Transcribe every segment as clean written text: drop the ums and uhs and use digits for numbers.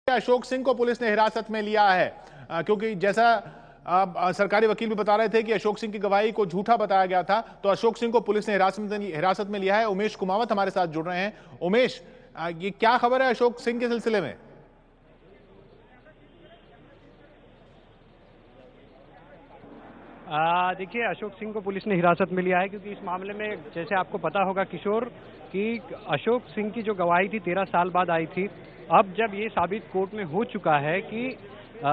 अशोक सिंह को पुलिस ने हिरासत में लिया है क्योंकि जैसा सरकारी वकील भी बता रहे थे कि अशोक सिंह की गवाही को झूठा बताया गया था, तो अशोक सिंह को पुलिस ने हिरासत में लिया है। उमेश कुमावत हमारे साथ जुड़ रहे हैं। उमेश, ये क्या खबर है अशोक सिंह के सिलसिले में? देखिए, अशोक सिंह को पुलिस ने हिरासत में लिया है क्योंकि इस मामले में जैसे आपको पता होगा किशोर कि अशोक सिंह की जो गवाही थी 13 साल बाद आई थी। अब जब ये साबित कोर्ट में हो चुका है कि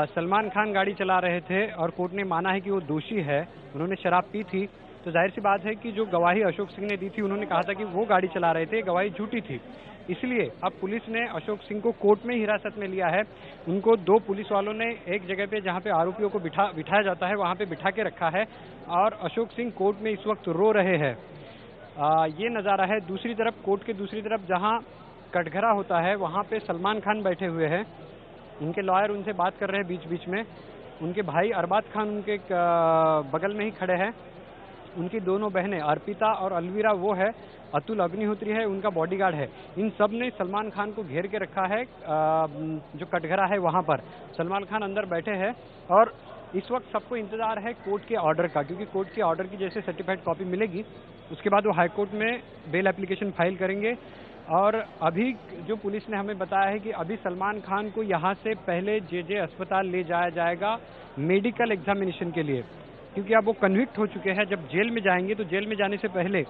सलमान खान गाड़ी चला रहे थे और कोर्ट ने माना है कि वो दोषी है, उन्होंने शराब पी थी, तो जाहिर सी बात है कि जो गवाही अशोक सिंह ने दी थी, उन्होंने कहा था कि वो गाड़ी चला रहे थे, गवाही झूठी थी। इसलिए अब पुलिस ने अशोक सिंह को कोर्ट में हिरासत में लिया है। उनको दो पुलिस वालों ने एक जगह पे जहां पे आरोपियों को बिठाया जाता है वहां पे बिठा के रखा है और अशोक सिंह कोर्ट में इस वक्त रो रहे हैं। ये नज़ारा है। दूसरी तरफ कोर्ट के दूसरी तरफ जहां कटघरा होता है वहां पे सलमान खान बैठे हुए हैं। उनके लॉयर उनसे बात कर रहे हैं बीच बीच में। उनके भाई अरबाज खान उनके बगल में ही खड़े हैं। उनकी दोनों बहनें अर्पिता और अलवीरा वो है, अतुल अग्निहोत्री है, उनका बॉडीगार्ड है। इन सब ने सलमान खान को घेर के रखा है। जो कटघरा है वहां पर सलमान खान अंदर बैठे हैं और इस वक्त सबको इंतजार है कोर्ट के ऑर्डर का, क्योंकि कोर्ट के ऑर्डर की जैसे सर्टिफाइड कॉपी मिलेगी उसके बाद वो हाई कोर्ट में बेल एप्लीकेशन फाइल करेंगे। और अभी जो पुलिस ने हमें बताया है कि अभी सलमान खान को यहाँ से पहले जे अस्पताल ले जाया जाएगा मेडिकल एग्जामिनेशन के लिए, क्योंकि अब वो कन्विक्ट हो चुके हैं। जब जेल में जाएंगे तो जेल में जाने से पहले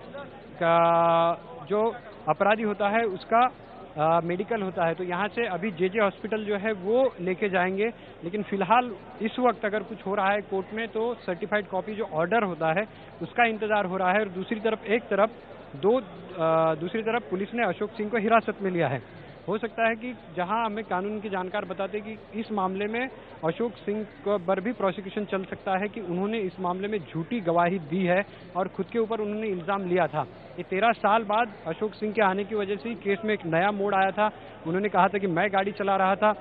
का जो अपराधी होता है उसका मेडिकल होता है, तो यहाँ से अभी जे हॉस्पिटल जो है वो लेके जाएंगे। लेकिन फिलहाल इस वक्त अगर कुछ हो रहा है कोर्ट में तो सर्टिफाइड कॉपी जो ऑर्डर होता है उसका इंतजार हो रहा है। और दूसरी तरफ पुलिस ने अशोक सिंह को हिरासत में लिया है। हो सकता है कि जहां हमें कानून की जानकार बताते कि इस मामले में अशोक सिंह पर भी प्रोसिक्यूशन चल सकता है कि उन्होंने इस मामले में झूठी गवाही दी है और खुद के ऊपर उन्होंने इल्जाम लिया था। ये 13 साल बाद अशोक सिंह के आने की वजह से केस में एक नया मोड़ आया था। उन्होंने कहा था कि मैं गाड़ी चला रहा था।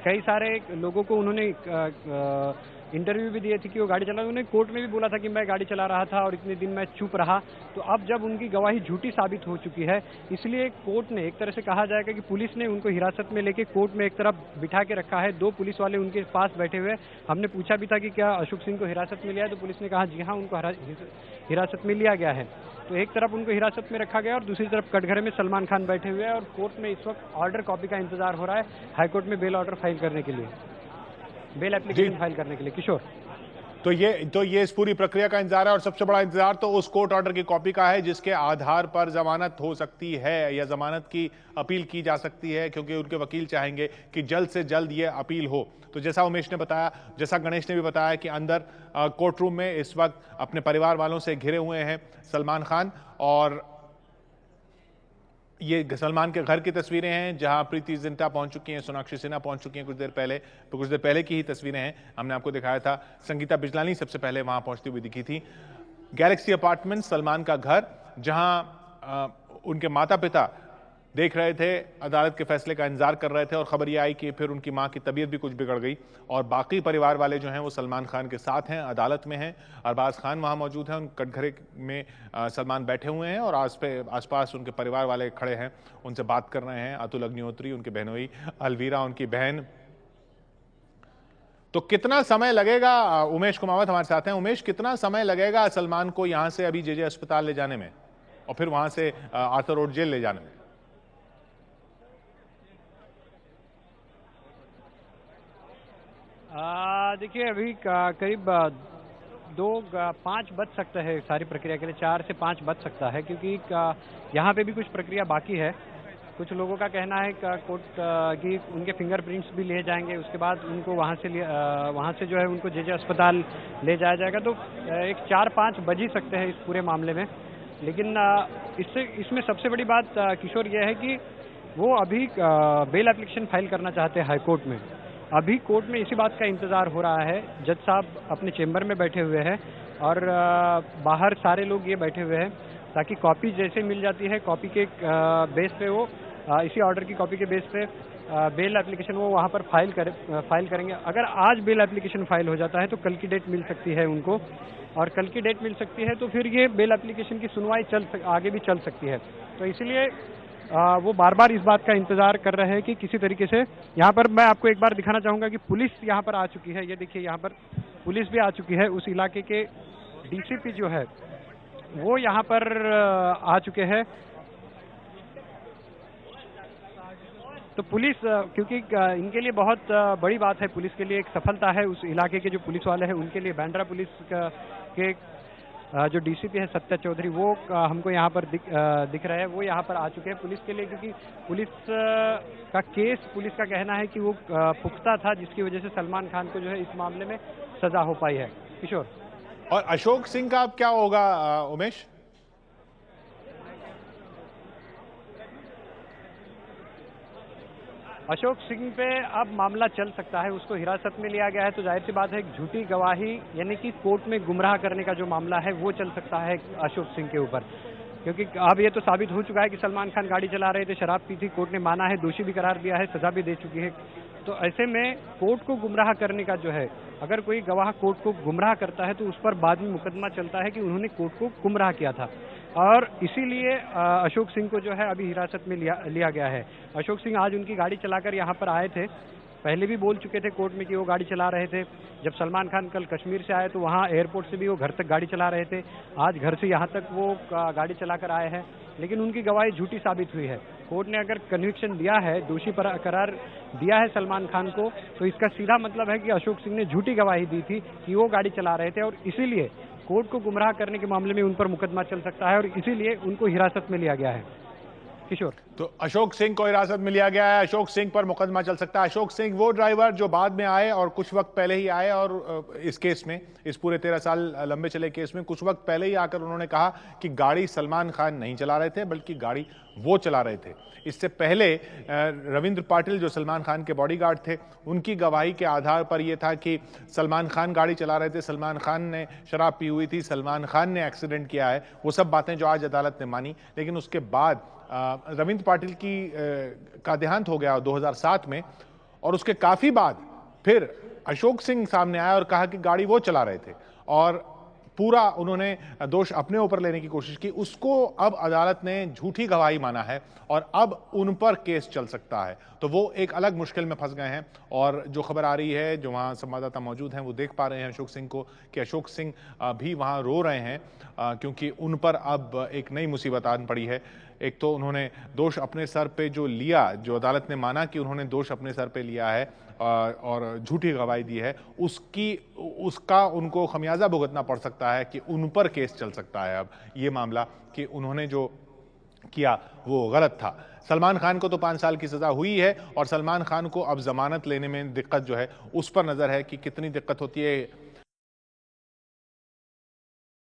कई सारे लोगों को उन्होंने इंटरव्यू भी दिए थे कि वो गाड़ी चला, उन्होंने कोर्ट में भी बोला था कि मैं गाड़ी चला रहा था और इतने दिन मैं चुप रहा। तो अब जब उनकी गवाही झूठी साबित हो चुकी है, इसलिए कोर्ट ने एक तरह से कहा जाएगा कि पुलिस ने उनको हिरासत में लेके कोर्ट में एक तरफ बिठा के रखा है। दो पुलिस वाले उनके पास बैठे हुए। हमने पूछा भी था कि क्या अशोक सिंह को हिरासत में लिया है, तो पुलिस ने कहा जी हाँ, उनको हिरासत में लिया गया है। तो एक तरफ उनको हिरासत में रखा गया और दूसरी तरफ कटघरे में सलमान खान बैठे हुए हैं और कोर्ट में इस वक्त ऑर्डर कॉपी का इंतजार हो रहा है हाईकोर्ट में बेल ऑर्डर फाइल करने के लिए, बेल एप्लीकेशन फाइल करने के लिए। किशोर, तो ये इस पूरी प्रक्रिया का इंतजार है और सबसे बड़ा इंतजार तो उस कोर्ट ऑर्डर की कॉपी का है जिसके आधार पर जमानत हो सकती है या जमानत की अपील की जा सकती है, क्योंकि उनके वकील चाहेंगे कि जल्द से जल्द ये अपील हो। तो जैसा उमेश ने बताया, जैसा गणेश ने भी बताया कि अंदर कोर्ट रूम में इस वक्त अपने परिवार वालों से घिरे हुए हैं सलमान खान, और ये सलमान के घर की तस्वीरें हैं जहां प्रीति जिंटा पहुंच चुकी हैं, सोनाक्षी सिन्हा पहुंच चुकी हैं कुछ देर पहले की ही तस्वीरें हैं। हमने आपको दिखाया था, संगीता बिजलानी सबसे पहले वहां पहुंचती हुई दिखी थी। गैलेक्सी अपार्टमेंट सलमान का घर, जहां उनके माता पिता देख रहे थे, अदालत के फैसले का इंतजार कर रहे थे, और खबर यह आई कि फिर उनकी मां की तबीयत भी कुछ बिगड़ गई और बाकी परिवार वाले जो हैं वो सलमान खान के साथ हैं, अदालत में हैं। अरबाज खान वहां मौजूद हैं, उन कटघरे में सलमान बैठे हुए हैं और आसपास उनके परिवार वाले खड़े हैं, उनसे बात कर रहे हैं। अतुल अग्निहोत्री, उनकी बहनोई अलवीरा, उनकी बहन। तो कितना समय लगेगा? उमेश कुमावत हमारे साथ हैं। उमेश, कितना समय लगेगा सलमान को यहां से अभी जे अस्पताल ले जाने में और फिर वहां से आर्थर रोड जेल ले जाने में? देखिए, अभी करीब 5 बज सकता है सारी प्रक्रिया के लिए, 4 से 5 बज सकता है, क्योंकि यहाँ पे भी कुछ प्रक्रिया बाकी है। कुछ लोगों का कहना है कोर्ट की उनके फिंगरप्रिंट्स भी लिए जाएंगे, उसके बाद उनको वहाँ से जो है उनको जे अस्पताल ले जाया जाएगा। तो एक 4-5 बज ही सकते हैं इस पूरे मामले में। लेकिन इसमें सबसे बड़ी बात किशोर ये है कि वो अभी बेल एप्लीकेशन फाइल करना चाहते हैं हाईकोर्ट में। अभी कोर्ट में इसी बात का इंतजार हो रहा है। जज साहब अपने चेंबर में बैठे हुए हैं और बाहर सारे लोग ये बैठे हुए हैं, ताकि कॉपी जैसे मिल जाती है कॉपी के बेस पे वो इसी ऑर्डर की कॉपी के बेस पे बेल एप्लीकेशन वो वहाँ पर फाइल करेंगे। अगर आज बेल एप्लीकेशन फाइल हो जाता है तो कल की डेट मिल सकती है उनको, और कल की डेट मिल सकती है तो फिर ये बेल एप्लीकेशन की सुनवाई आगे भी चल सकती है। तो इसलिए वो बार बार इस बात का इंतजार कर रहे हैं कि किसी तरीके से यहाँ पर मैं आपको एक बार दिखाना चाहूंगा कि पुलिस यहाँ पर आ चुकी है। ये देखिए यहाँ पर पुलिस भी आ चुकी है। उस इलाके के डीसीपी जो है वो यहाँ पर आ चुके हैं। तो पुलिस क्योंकि इनके लिए बहुत बड़ी बात है, पुलिस के लिए एक सफलता है। उस इलाके के जो पुलिस वाले हैं उनके लिए बांद्रा पुलिस के जो डीसीपी है सत्या चौधरी वो हमको यहाँ पर दिख रहे हैं। वो यहाँ पर आ चुके हैं पुलिस के लिए, क्योंकि पुलिस का केस, पुलिस का कहना है कि वो पुख्ता था, जिसकी वजह से सलमान खान को जो है इस मामले में सजा हो पाई है। किशोर, और अशोक सिंह का अब क्या होगा उमेश? अशोक सिंह पे अब मामला चल सकता है। उसको हिरासत में लिया गया है, तो जाहिर सी बात है एक झूठी गवाही यानी कि कोर्ट में गुमराह करने का जो मामला है वो चल सकता है अशोक सिंह के ऊपर, क्योंकि अब ये तो साबित हो चुका है कि सलमान खान गाड़ी चला रहे थे, शराब पी थी, कोर्ट ने माना है, दोषी भी करार दिया है, सजा भी दे चुकी है। तो ऐसे में कोर्ट को गुमराह करने का जो है, अगर कोई गवाह कोर्ट को गुमराह करता है तो उस पर बाद में मुकदमा चलता है कि उन्होंने कोर्ट को गुमराह किया था, और इसीलिए अशोक सिंह को जो है अभी हिरासत में लिया गया है। अशोक सिंह आज उनकी गाड़ी चलाकर यहाँ पर आए थे, पहले भी बोल चुके थे कोर्ट में कि वो गाड़ी चला रहे थे। जब सलमान खान कल कश्मीर से आए तो वहाँ एयरपोर्ट से भी वो घर तक गाड़ी चला रहे थे, आज घर से यहाँ तक वो गाड़ी चलाकर आए हैं, लेकिन उनकी गवाही झूठी साबित हुई है। कोर्ट ने अगर कन्विक्शन दिया है, दोषी पर करार दिया है सलमान खान को, तो इसका सीधा मतलब है कि अशोक सिंह ने झूठी गवाही दी थी कि वो गाड़ी चला रहे थे, और इसीलिए कोर्ट को गुमराह करने के मामले में उन पर मुकदमा चल सकता है, और इसीलिए उनको हिरासत में लिया गया है। किशोर, तो अशोक सिंह को हिरासत में लिया गया है, अशोक सिंह पर मुकदमा चल सकता है। अशोक सिंह वो ड्राइवर जो बाद में आए और कुछ वक्त पहले ही आए, और इस केस में, इस पूरे 13 साल लंबे चले केस में कुछ वक्त पहले ही आकर उन्होंने कहा कि गाड़ी सलमान खान नहीं चला रहे थे बल्कि गाड़ी वो चला रहे थे। इससे पहले रविंद्र पाटिल जो सलमान खान के बॉडीगार्ड थे, उनकी गवाही के आधार पर यह था कि सलमान खान गाड़ी चला रहे थे, सलमान खान ने शराब पी हुई थी, सलमान खान ने एक्सीडेंट किया है, वो सब बातें जो आज अदालत ने मानी। लेकिन उसके बाद रविंद्र पाटिल का देहांत हो गया 2007 में, और उसके काफी बाद फिर अशोक सिंह सामने आया और कहा कि गाड़ी वो चला रहे थे, और पूरा उन्होंने दोष अपने ऊपर लेने की कोशिश की। उसको अब अदालत ने झूठी गवाही माना है और अब उन पर केस चल सकता है। तो वो एक अलग मुश्किल में फंस गए हैं, और जो खबर आ रही है, जो वहाँ संवाददाता मौजूद हैं वो देख पा रहे हैं अशोक सिंह को, कि अशोक सिंह भी वहाँ रो रहे हैं, क्योंकि उन पर अब एक नई मुसीबत आन पड़ी है। एक तो उन्होंने दोष अपने सर पे जो लिया, जो अदालत ने माना कि उन्होंने दोष अपने सर पे लिया है और झूठी गवाही दी है, उसका उनको खमियाजा भुगतना पड़ सकता है कि उन पर केस चल सकता है अब ये मामला, कि उन्होंने जो किया वो गलत था। सलमान खान को तो 5 साल की सजा हुई है, और सलमान खान को अब जमानत लेने में दिक्कत जो है उस पर नजर है कि कितनी दिक्कत होती है।